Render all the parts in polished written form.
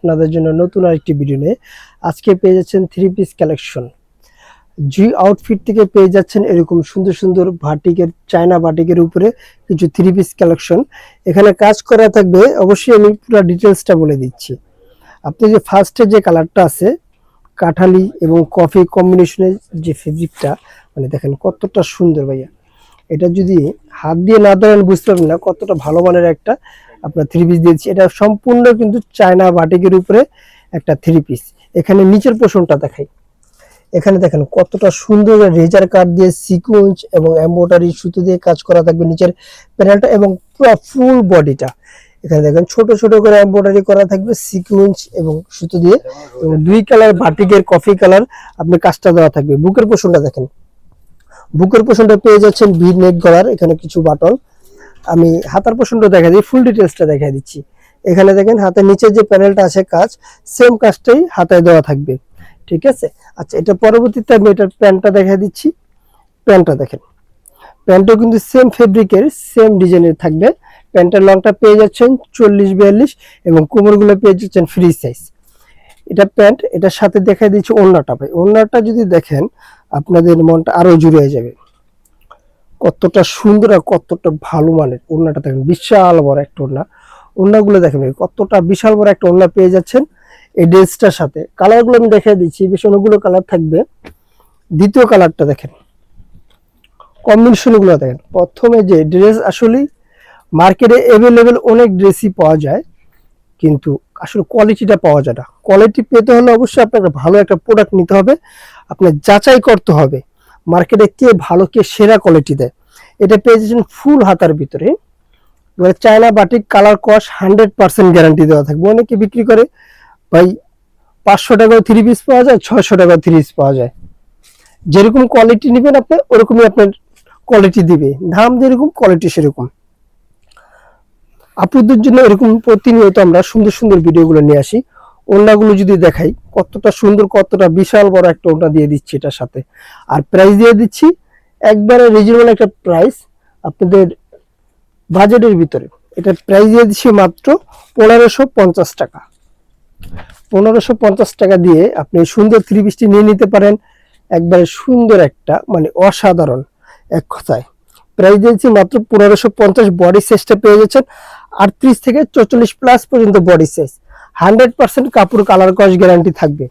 আপনাদের জন্য নতুন আরেকটি ভিডিও নিয়ে আজকে পেয়ে যাচ্ছেন থ্রি পিস কালেকশন। জি আউটফিট থেকে পেয়ে যাচ্ছেন এরকম সুন্দর সুন্দর বাটিকের চায়না বাটিকের উপরে কিছু থ্রি পিস কালেকশন। এখানে কাজ করা থাকবে, অবশ্যই আমি পুরো ডিটেলসটা বলে দিচ্ছি। আপনি যে ফার্স্টে যে কালারটা আছে কাঠালি এবং কফি কম্বিনেশনের যে ফেব্রিকটা, মানে দেখেন কতটা সুন্দর ভাইয়া। এটা যদি হাত দিয়ে না ধরেন বুঝতে পারবেন না কতটা ভালো মানের একটা আপনার থ্রি পিস দিয়েছি। এটা সম্পূর্ণ কিন্তু চায়না বাটিকের উপরে একটা থ্রি পিস। এখানে নিচের পোর্শনটা দেখাই, এখানে দেখেন কতটা সুন্দর রেজার কাট দিয়ে সিকোয়েন্স এবং এমব্রয়ডারি সুতো দিয়ে কাজ করা থাকবে নিচের প্যানেলটা এবং পুরো ফুল বডিটা। এখানে দেখেন ছোট ছোট করে এমব্রয়ডারি করা থাকবে সিকোয়েন্স এবং সুতো দিয়ে, এবং দুই কালার বাটিকের কফি কালার আপনি কাজটা দেওয়া থাকবে। বুকের পোর্শনটা দেখেন, বুকের পোর্শনটা পেয়ে যাচ্ছেন ভি নেক গলার, এখানে কিছু বাটন। আমি হাতার পোর্শনটা দেখা দিই, ফুল ডিটেলসটা দেখা দিচ্ছি। এখানে দেখেন হাতের নিচে যে প্যানেলটা আছে কাজ, সেম কাজটাই হাতায় দেওয়া থাকবে, ঠিক আছে। আচ্ছা, এটা পরবর্তীতে আমি এটার প্যান্টটা দেখা দিচ্ছি। প্যান্টটা দেখেন, প্যান্টও কিন্তু সেম ফেব্রিকের সেম ডিজাইনের থাকবে। প্যান্টের লংটা পেয়ে যাচ্ছেন 40-42 এবং কোমরগুলো পেয়ে যাচ্ছেন ফ্রি সাইজ। এটা প্যান্ট, এটার সাথে দেখা দিচ্ছি ওড়নাটা। ভাই ওড়নাটা যদি দেখেন আপনাদের মনটা আরো জুড়ে যাবে, কতটা সুন্দর আর কতটা ভালো মানের ওড়নাটা দেখেন। বিশাল বড় একটা ওড়না, ওড়নাগুলো দেখেন কতটা বিশাল বড় একটা ওড়না পেয়ে যাচ্ছেন এই ড্রেসটার সাথে। কালারগুলো আমি দেখিয়ে দিচ্ছি, বেশ অনেকগুলো কালার থাকবে। দ্বিতীয় কালারটা দেখেন, কম্বিনেশনগুলো দেখেন। প্রথমে যে ড্রেস আসলে মার্কেটে অ্যাভেলেবেল অনেক ড্রেসই পাওয়া যায়, কিন্তু আসলে কোয়ালিটিটা পাওয়া যায় না। কোয়ালিটি পেতে হলে অবশ্যই আপনাকে ভালো একটা প্রোডাক্ট নিতে হবে, আপনার যাচাই করতে হবে মার্কেটে কে ভালো কে সেরা কোয়ালিটি দেয়। এটা পেয়ে যাচ্ছেন ফুল হাতার ভিতরে, এবার চায়না বাটিক কালার কস 100% গ্যারান্টি দেওয়া থাকবে। অনেকে বিক্রি করে ভাই 500 টাকায় থ্রি পিস পাওয়া যায়, 600 টাকায় থ্রি পিস পাওয়া যায়। যেরকম কোয়ালিটি নেবেন আপনি ওরকমই আপনার কোয়ালিটি দিবে, দাম যেরকম কোয়ালিটি সেরকম। আপুদের জন্য এরকম প্রতিনিয়ত আমরা সুন্দর সুন্দর ভিডিওগুলো নিয়ে আসি। ওড়নাগুলো যদি দেখাই কতটা সুন্দর, কতটা বিশাল বড় একটা ওড়না দিয়ে দিচ্ছি এটার সাথে। আর প্রাইস দিয়ে দিচ্ছি একবারে রিজনেবল একটা প্রাইস আপনাদের বাজেটের ভিতরে। এটার প্রাইস দিয়ে দিচ্ছি মাত্র 1550 টাকা। 1550 টাকা দিয়ে আপনি সুন্দর থ্রি পিসটি নিয়ে নিতে পারেন। একবারে সুন্দর একটা মানে অসাধারণ, এক কথায় প্রাইস দিয়েছি মাত্র 1550। বডি সাইজটা পেয়ে যাচ্ছেন 38 থেকে 44 প্লাস পর্যন্ত বডি সাইজ। 100% কাপড় কালার কস গ্যারান্টি থাকবে।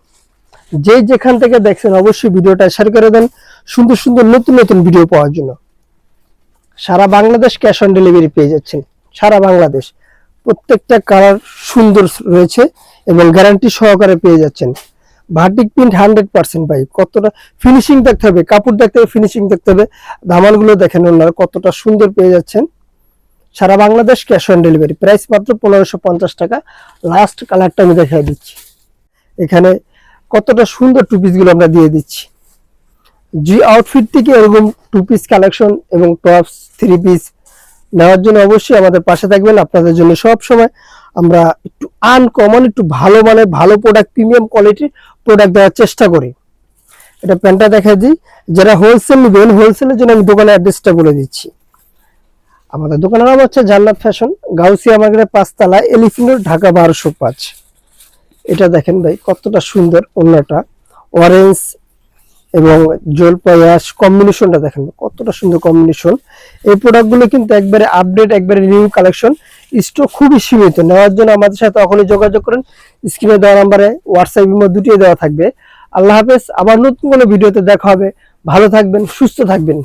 যে যেখান থেকে দেখছেন অবশ্যই ভিডিওটা শেয়ার করে দেন সুন্দর সুন্দর নতুন নতুন ভিডিও পাওয়ার জন্য। সারা বাংলাদেশ ক্যাশ অন ডেলিভারি পেয়ে যাচ্ছেন, সারা বাংলাদেশ। প্রত্যেকটা কালার সুন্দর রয়েছে এবং গ্যারান্টি সহকারে পেয়ে যাচ্ছেন। বাটিক প্রিন্ট 100% ভাই, কতটা ফিনিশিং দেখতে হবে, কাপড় দেখতে হবে, ফিনিশিং দেখতে হবে। ধামালগুলো দেখেন ওনারা কতটা সুন্দর পেয়ে যাচ্ছেন। সারা Bangladesh cash on delivery, price মাত্র 1550 টাকা। লাস্ট কালারটা আমি দেখাই দিচ্ছি। এখানে কতটা সুন্দর টু পিস গুলো আমরা দিয়ে দিচ্ছি। জি আউটফিট থেকে এরকম টু পিস কালেকশন এবং টপস থ্রি পিস নেওয়ার জন্য অবশ্যই আমাদের পাশে থাকবেন। আপনাদের জন্য সব সময় আমরা একটু আনকমন, একটু ভালো মানে ভালো প্রোডাক্ট, প্রিমিয়াম কোয়ালিটির প্রোডাক্ট দেওয়ার চেষ্টা করি। এটা প্যান্টটা দেখা দিই, যারা হোলসেল নেবেন হোলসেলের জন্য আমি দোকানের অ্যাড্রেসটা বলে দিচ্ছি। আমাদের দোকানের নাম হচ্ছে জান্নাত ফ্যাশন, গাউসিয়া মার্কেটের 5 তলা, এলিফ্যান্ট রোড, ঢাকা 1205। এটা দেখেন ভাই কতটা সুন্দর ওড়নাটা, অরেঞ্জ এবং জলপাই অ্যাশ কম্বিনেশনটা দেখেন কতটা সুন্দর কম্বিনেশন। এই প্রোডাক্টগুলো কিন্তু একবারে আপডেট, একবারে নিউ কালেকশন। স্টক খুবই সীমিত। নেওয়ার জন্য আমাদের সাথে তখনই যোগাযোগ করেন। স্ক্রিনে দেওয়া নাম্বারে হোয়াটসঅ্যাপ ইমো দুটোই দেওয়া থাকবে। আল্লাহ হাফেজ, আবার নতুন কোনো ভিডিওতে দেখা হবে। ভালো থাকবেন, সুস্থ থাকবেন।